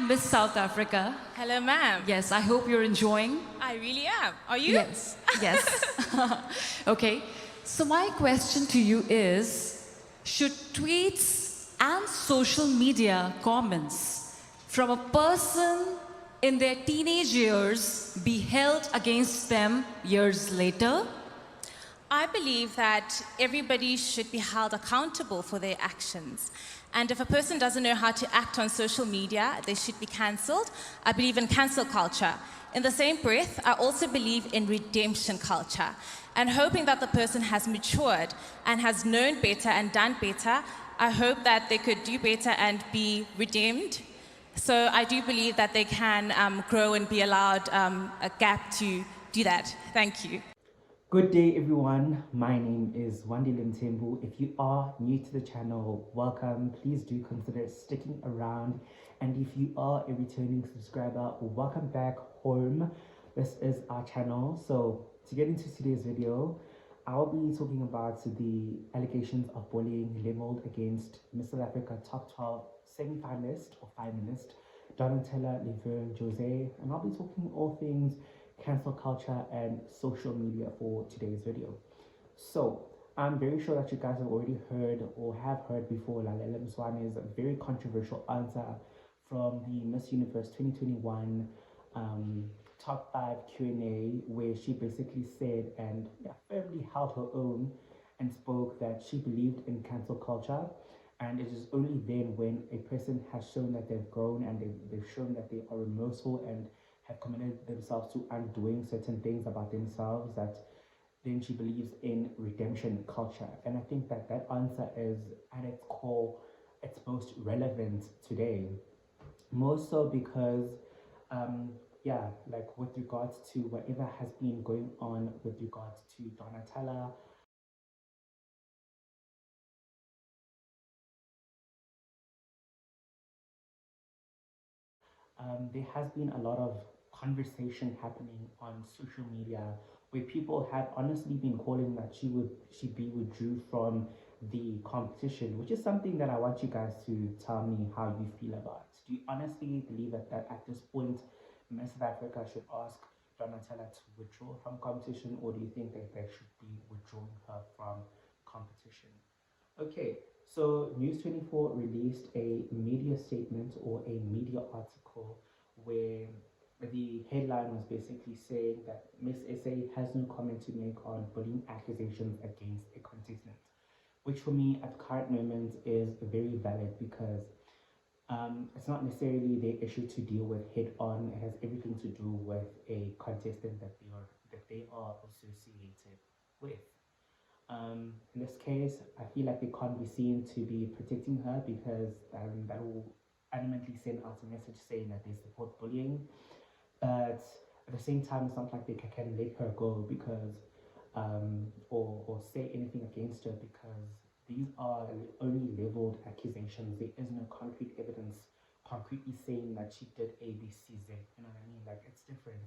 Miss South Africa. Hello, ma'am. Yes, I hope you're enjoying. I really am. Are you? Yes, yes. Okay, so my question to you is, should tweets and social media comments from a person in their teenage years be held against them years later? I believe that everybody should be held accountable for their actions. And if a person doesn't know how to act on social media, they should be cancelled. I believe in cancel culture. In the same breath, I also believe in redemption culture. And hoping that the person has matured and has known better and done better, I hope that they could do better and be redeemed. So I do believe that they can grow and be allowed a gap to do that. Thank you. Good day everyone, my name is Wandile Mthembu. If you are new to the channel, welcome. Please do consider sticking around, and if you are a returning subscriber, welcome back home. This is our channel. So to get into today's video, I'll be talking about the allegations of bullying leveled against Miss South Africa Top 12 semi-finalist or finalist Donatella Laverne Jose, and I'll be talking all things cancel culture and social media for today's video. So I'm very sure that you guys have already heard or have heard before Lalela Mswane's very controversial answer from the Miss Universe 2021 top 5 Q&A, where she basically said and firmly held her own and spoke that she believed in cancel culture, and it is only then when a person has shown that they've grown and they've shown that they are remorseful and have committed themselves to undoing certain things about themselves that then she believes in redemption culture. And I think that that answer is at its core, its most relevant today, more so because like with regards to whatever has been going on with regards to Donatella, there has been a lot of conversation happening on social media where people had honestly been calling that she be withdrew from the competition, which is something that I want you guys to tell me how you feel about. Do you honestly believe that at this point Miss South Africa should ask Donatella to withdraw from competition, or do you think that they should be withdrawing her from competition? Okay, so News 24 released a media statement or a media article where the headline was basically saying that Miss SA has no comment to make on bullying accusations against a contestant, which for me at the current moment is very valid because it's not necessarily the issue to deal with head on. It has everything to do with a contestant that they are associated with. In this case, I feel like they can't be seen to be protecting her because that will adamantly send out a message saying that they support bullying. But at the same time, it's not like they can let her go because, or say anything against her because these are only leveled accusations. There is no concrete evidence concretely saying that she did A, B, C, Z. You know what I mean? Like, it's different.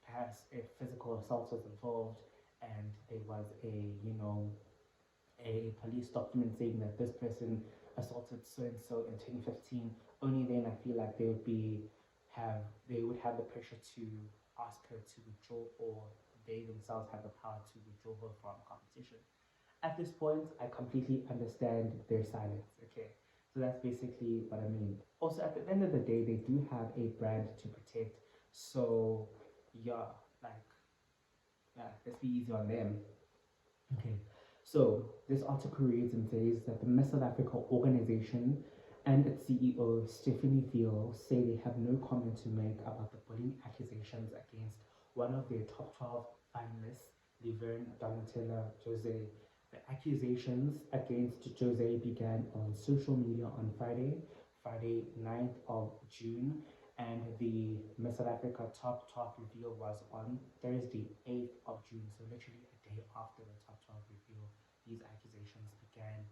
Perhaps if physical assault was involved, and there was a police document saying that this person assaulted so and so in 2015, only then I feel like they would have the pressure to ask her to withdraw, or they themselves have the power to withdraw her from competition. At this point, I completely understand their silence. Okay, so that's basically what I mean. Also, at the end of the day, they do have a brand to protect, so yeah, like let's be easy on them. Okay, so this article reads and says that the Miss South Africa organization and its CEO Stephanie Veal say they have no comment to make about the bullying accusations against one of their top 12 finalists, Laverne Donatella Jose. The accusations against Jose began on social media on Friday 9th of June, and the Miss South Africa top 12 reveal was on Thursday 8th of June, so literally a day after the top 12 reveal. These accusations began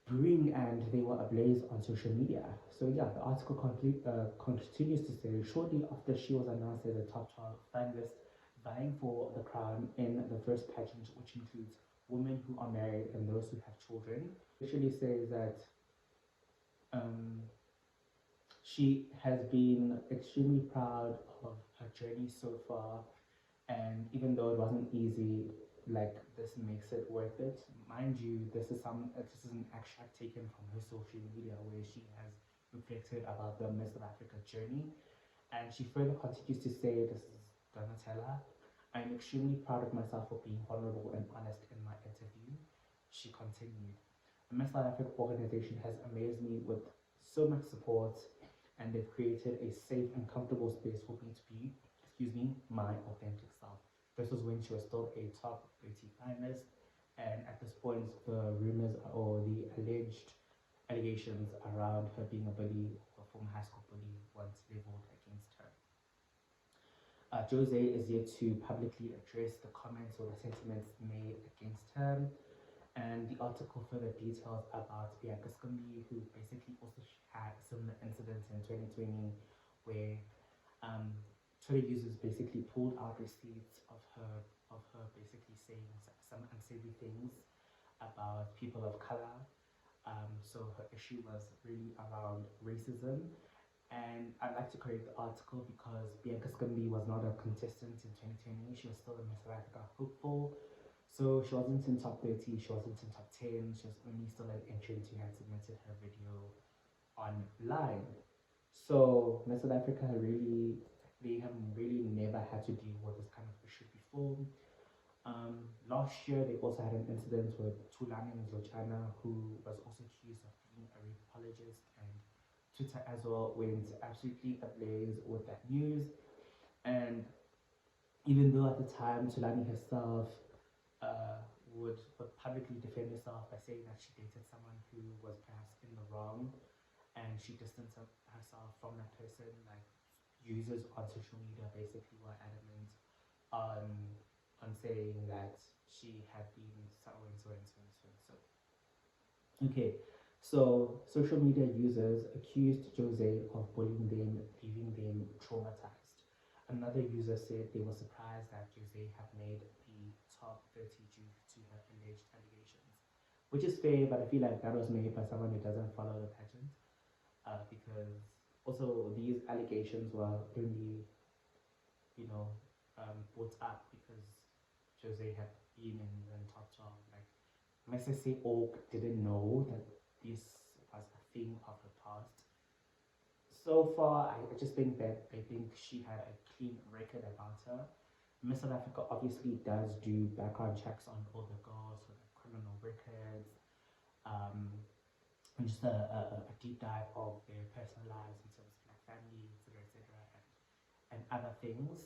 brewing and they were ablaze on social media. So yeah, the article continues to say, shortly after she was announced as a top 12 finalist vying for the crown in the first pageant, which includes women who are married and those who have children, literally says that She has been extremely proud of her journey so far, and even though it wasn't easy, like this makes it worth it. Mind you, this is an extract taken from her social media where she has reflected about the Miss South Africa journey, and she further continues to say, "This is Donatella. I'm extremely proud of myself for being vulnerable and honest in my interview." She continued, "The Miss South Africa organization has amazed me with so much support, and they've created a safe and comfortable space for me to be, my authentic self." This was when she was still a top 30 finalist, and at this point, the rumors or the alleged allegations around her being a bully, a former high school bully, was leveled against her. Jose is yet to publicly address the comments or the sentiments made against her, and the article further details about Bianca Scumby, who basically also had a similar incident in 2020 where um, Twitter users basically pulled out receipts of her basically saying some unsavory things about people of color. So her issue was really around racism. And I'd like to correct the article because Bianca Scumby was not a contestant in 2020. She was still a Miss South Africa hopeful. So she wasn't in top 30, she wasn't in top 10, she was only still an entrant who had submitted her video online. So Miss South Africa they have really never had to deal with this kind of issue before. Last year, they also had an incident with Tulani Mzochana, who was also accused of being a rape apologist, and Twitter as well went absolutely ablaze with that news. And even though at the time Tulani herself would publicly defend herself by saying that she dated someone who was perhaps in the wrong, and she distanced herself from that person, like users on social media basically were adamant on saying that she had been so and so and so and so and so. Okay, so social media users accused Jose of bullying them, leaving them traumatized. Another user said they were surprised that Jose had made the top 30 due to her alleged allegations, which is fair, but I feel like that was made by someone who doesn't follow the pageant, because also these allegations were only, you know, brought up because Jose had been in top 12. Like, Messi Oak didn't know that this was a thing of her past. So far, I just think that I think she had a clean record about her. Miss South Africa obviously does do background checks on all the girls with their criminal records, and just a deep dive of their personal lives in terms of like family, etc., and other things.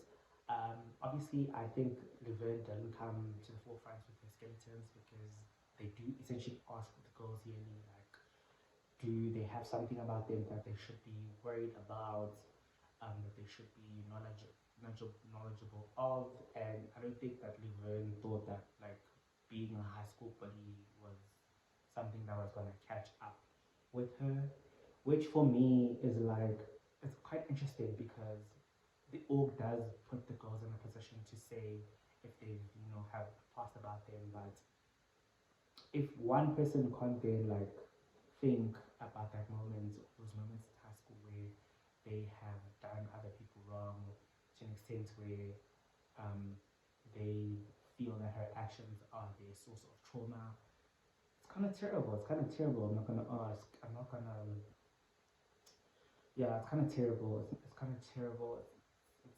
Obviously, I think Laverne doesn't come to the forefront with the skeletons because they do essentially ask the girls yearly, like, do they have something about them that they should be worried about, that they should be knowledgeable of. And I don't think that Laverne thought that like being a high school bully was something that was going to catch up with her, which for me is like, it's quite interesting because the org does put the girls in a position to say if they have past about them, but if one person can't then like think about that moment, those moments in high school where they have done other people wrong to an extent where they feel that her actions are their source of trauma, it's kind of terrible. It's kind of terrible. I'm not gonna ask. I'm not gonna. Yeah, it's kind of terrible. It's kind of terrible.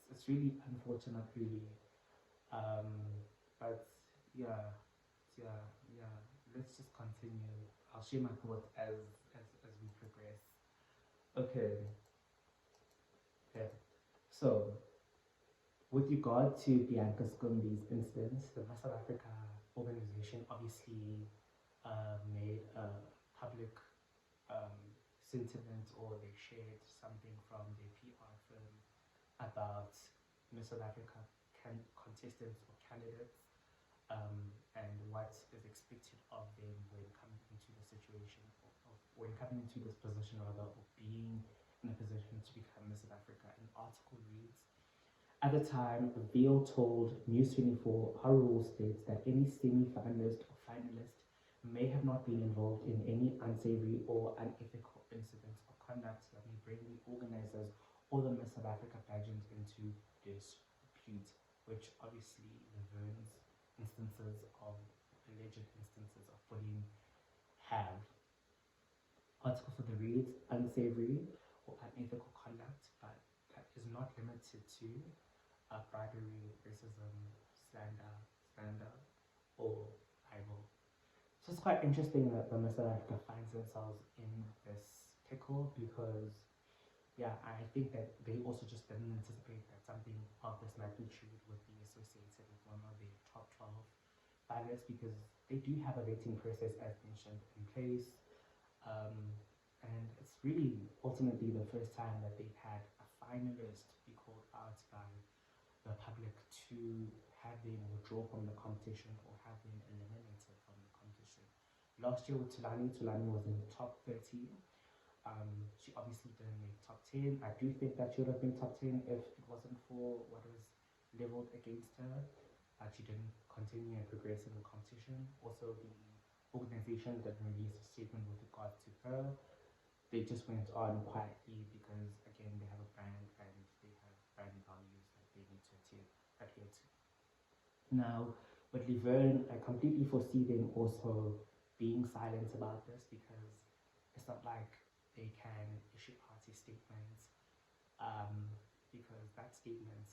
It's really unfortunate, really. Um, but yeah, yeah, yeah. Let's just continue. I'll share my thoughts as we progress. Okay. Okay. So, with regard to Bianca Scumby's instance, the Miss South Africa organization obviously made a public um, sentiment, or they shared something from their PR firm about Miss South Africa contestants or candidates, and what is expected of them when coming into the situation, of when coming into this position, rather, of being in a position to become Miss South Africa. An article reads, at the time, Veal told News 24 our rule states that any semi-finalist or finalist may have not been involved in any unsavory or unethical incidents or conduct that may bring the organizers or the Miss South Africa pageant into dispute, which obviously Lavern's instances of alleged instances of bullying have. Article for the reads unsavory or unethical conduct, but that is not limited to bribery, racism, slander, or libel. So it's quite interesting that the Miss South Africa finds themselves in this pickle because, yeah, I think that they also just didn't anticipate that something of this magnitude would be associated with one of their top 12 finalists because they do have a rating process, as mentioned, in place. And it's really ultimately the first time that they've had a finalist be called out by the public to have them withdraw from the competition or have them eliminated from the competition. Last year with Tulani was in the top 30. She obviously didn't make top 10. I do think that she would have been top 10 if it wasn't for what was leveled against her. She didn't continue and progress in the competition. Also, the organization didn't release a statement with regard to her. They just went on quietly because, again, they have a brand and they have brand values that they need to adhere to. Now, with Laverne, I completely foresee them also being silent about this because it's not like they can issue party statements because that statement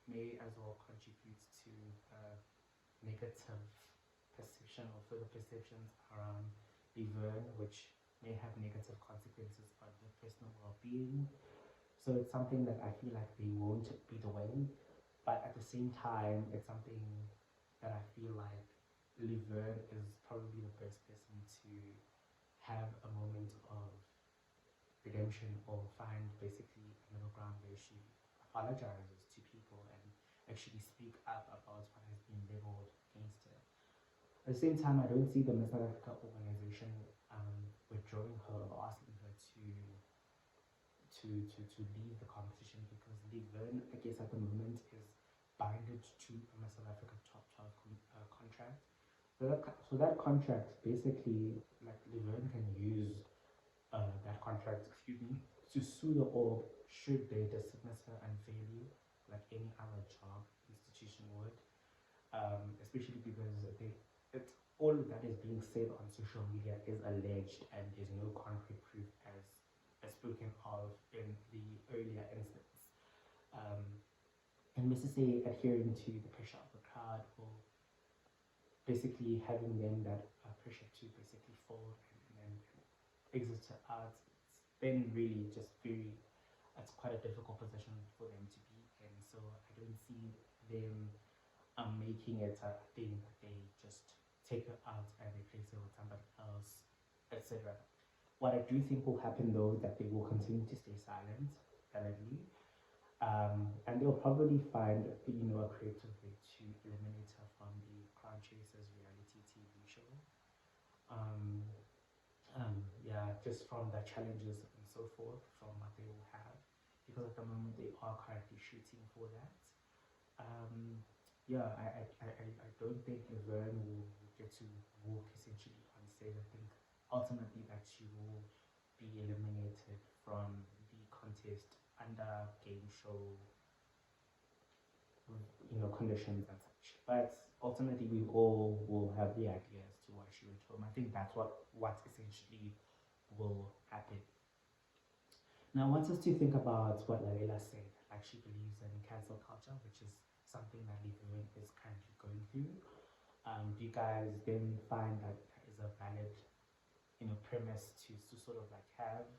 may as well contribute to negative perception or further perceptions around Laverne, which may have negative consequences on their personal well-being. So it's something that I feel like they won't be doing, but at the same time, it's something that I feel like Laverne is probably the first person to have a moment of redemption or find basically a middle ground where she apologizes to people and actually speak up about what has been leveled against her. At the same time, I don't see the Miss South Africa organization withdrawing her or asking her to leave the competition because Laverne, I guess at the moment, is binded to a Miss South Africa top 12 contract. So that contract basically, like Laverne can use that contract, to sue the org should they dismiss her unfairly, like any other job institution would. Especially because it's all that is being said on social media is alleged and there's no concrete proof as spoken of in the earlier instance. And Mrs. A adhering to the pressure of the crowd or basically having them that pressure to basically fold and exit out, it's been really just it's quite a difficult position for them to be in. So I don't see them making it a thing that they just take her out and replace her with somebody else, etc. What I do think will happen though is that they will continue to stay silent, validly, and they'll probably find a creative way to eliminate her from the Crown Chasers reality TV show. Yeah, just from the challenges and so forth, from what they will have, because at the moment they are currently shooting for that. Yeah, I don't think Laverne will get to walk essentially on stage. I think ultimately that she will be eliminated from the contest under game show conditions and such. But ultimately we all will have the idea as to why she went home. I think that's what essentially will happen. Now I want us to think about what Lalela said, like she believes in cancel culture, which is something that Laverne is currently going through. Do you guys then find that that is a valid premise to sort of like have?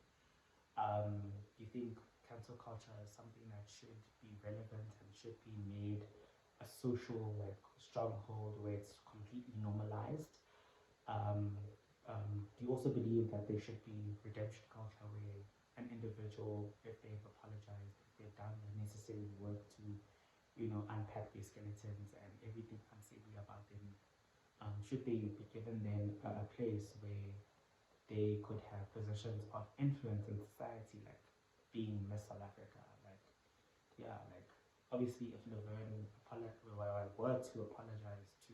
Do you think cancel culture is something that should be relevant and should be made a social stronghold where it's completely normalized? Do you also believe that there should be redemption culture where an individual, if they've apologized, if they've done the necessary work to unpack their skeletons and everything unsavory about them, should they be given then a place where they could have positions of influence in society, like being Miss South Africa? Obviously if Laverne were to apologize to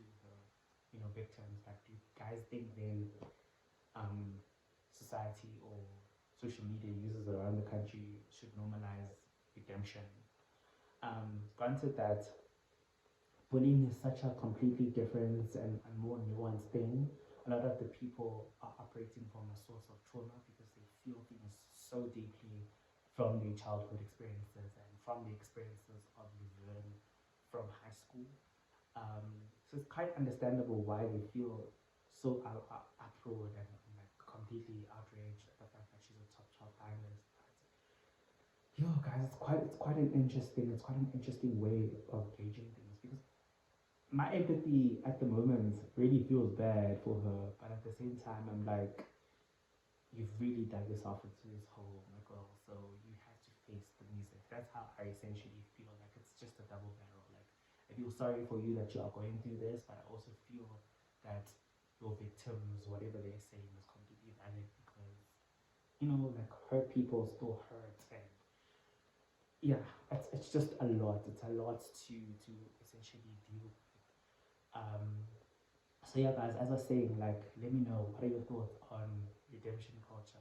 the victims, like do you guys think then society or social media users around the country should normalize redemption. Granted that bullying is such a completely different and more nuanced thing. A lot of the people are operating from a source of trauma because they feel things so deeply from their childhood experiences and from the experiences of Laverne from high school. So it's quite understandable why they feel so uproared and like completely outraged at the fact that she's a top finalist. Yo, guys, it's quite an interesting way of gauging things because my empathy at the moment really feels bad for her, but at the same time, I'm like, you've really dug yourself into this hole, my girl. So you have to face the music. That's how I essentially feel. Like it's just a double barrel. Like I feel sorry for you that you are going through this, but I also feel that your victims, whatever they're saying, is completely valid because like hurt people still hurt, and yeah, it's just a lot. It's a lot to essentially deal with. So yeah, guys, as I was saying, like, let me know what are your thoughts on redemption culture,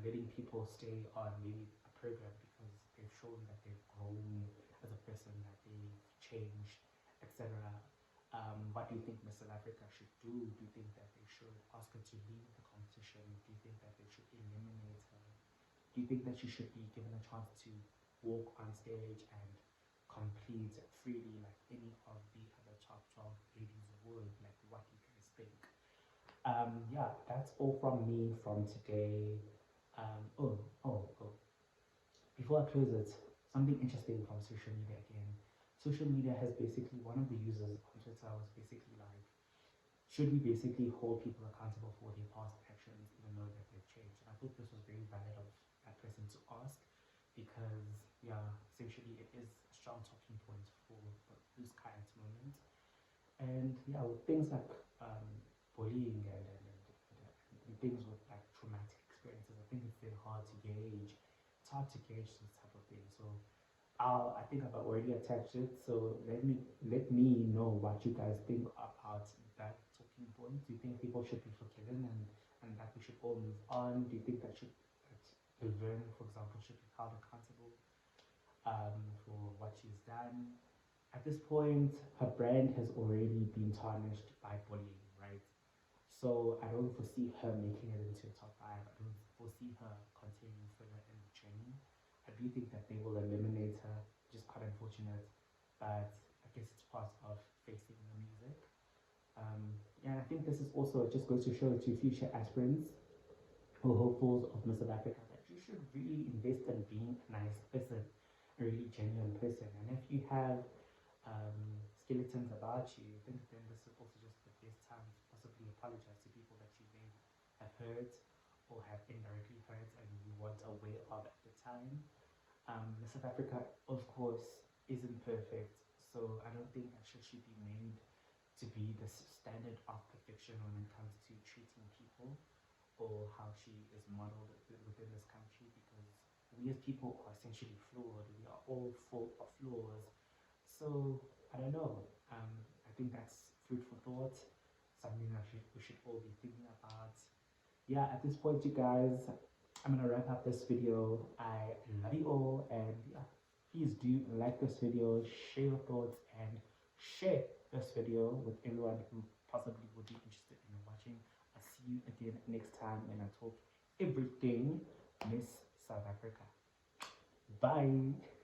letting people stay on maybe a program because they've shown that they've grown as a person, that they've changed, etc. What do you think Miss South Africa should do? Do you think that they should ask her to leave the competition? Do you think that they should eliminate her? Do you think that she should be given a chance to walk on stage and complete freely like any of the other top 12 ladies would? Like, what do you guys think? Yeah, that's all from me from today. Oh. Before I close it, something interesting from social media again. Social media has basically, one of the users on Twitter was basically like, should we basically hold people accountable for their past actions even though that they've changed? And I thought this was very valid of that person to ask because, yeah, essentially it is a strong talking point for this kind of moment. And yeah, with things like bullying and things with like traumatic experiences, I think it's very hard to gauge. It's hard to gauge this type of thing. So I think I've already attached it. So let me know what you guys think about that talking point. Do you think people should be forgiven and that we should all move on? Do you think that Laverne, for example, should be held accountable for what she's done? At this point, her brand has already been tarnished by bullying, right? So I don't foresee her making it into a top 5. I don't foresee her continuing further in the journey. I do think that they will eliminate her, which is quite unfortunate, but I guess it's part of facing the music. Yeah, I think this is also just goes to show to future aspirants or hopefuls of Miss South Africa that you should really invest in being a nice person, a really genuine person. And if you have skeletons about you, I think then this is also just the best time to possibly apologize to people that you may have hurt or have indirectly hurt and you weren't aware of at the time. Miss South Africa, of course, isn't perfect, so I don't think that she should be made to be the standard of perfection when it comes to treating people or how she is modeled within this country because we as people are essentially flawed. We are all full of flaws. So I don't know. I think that's food for thought. Something that we should all be thinking about. Yeah, at this point, you guys, I'm gonna wrap up this video. I love you all, and yeah, please do like this video, share your thoughts, and share this video with everyone who possibly would be interested in watching. I'll see you again next time, and I talk everything Miss South Africa. Bye.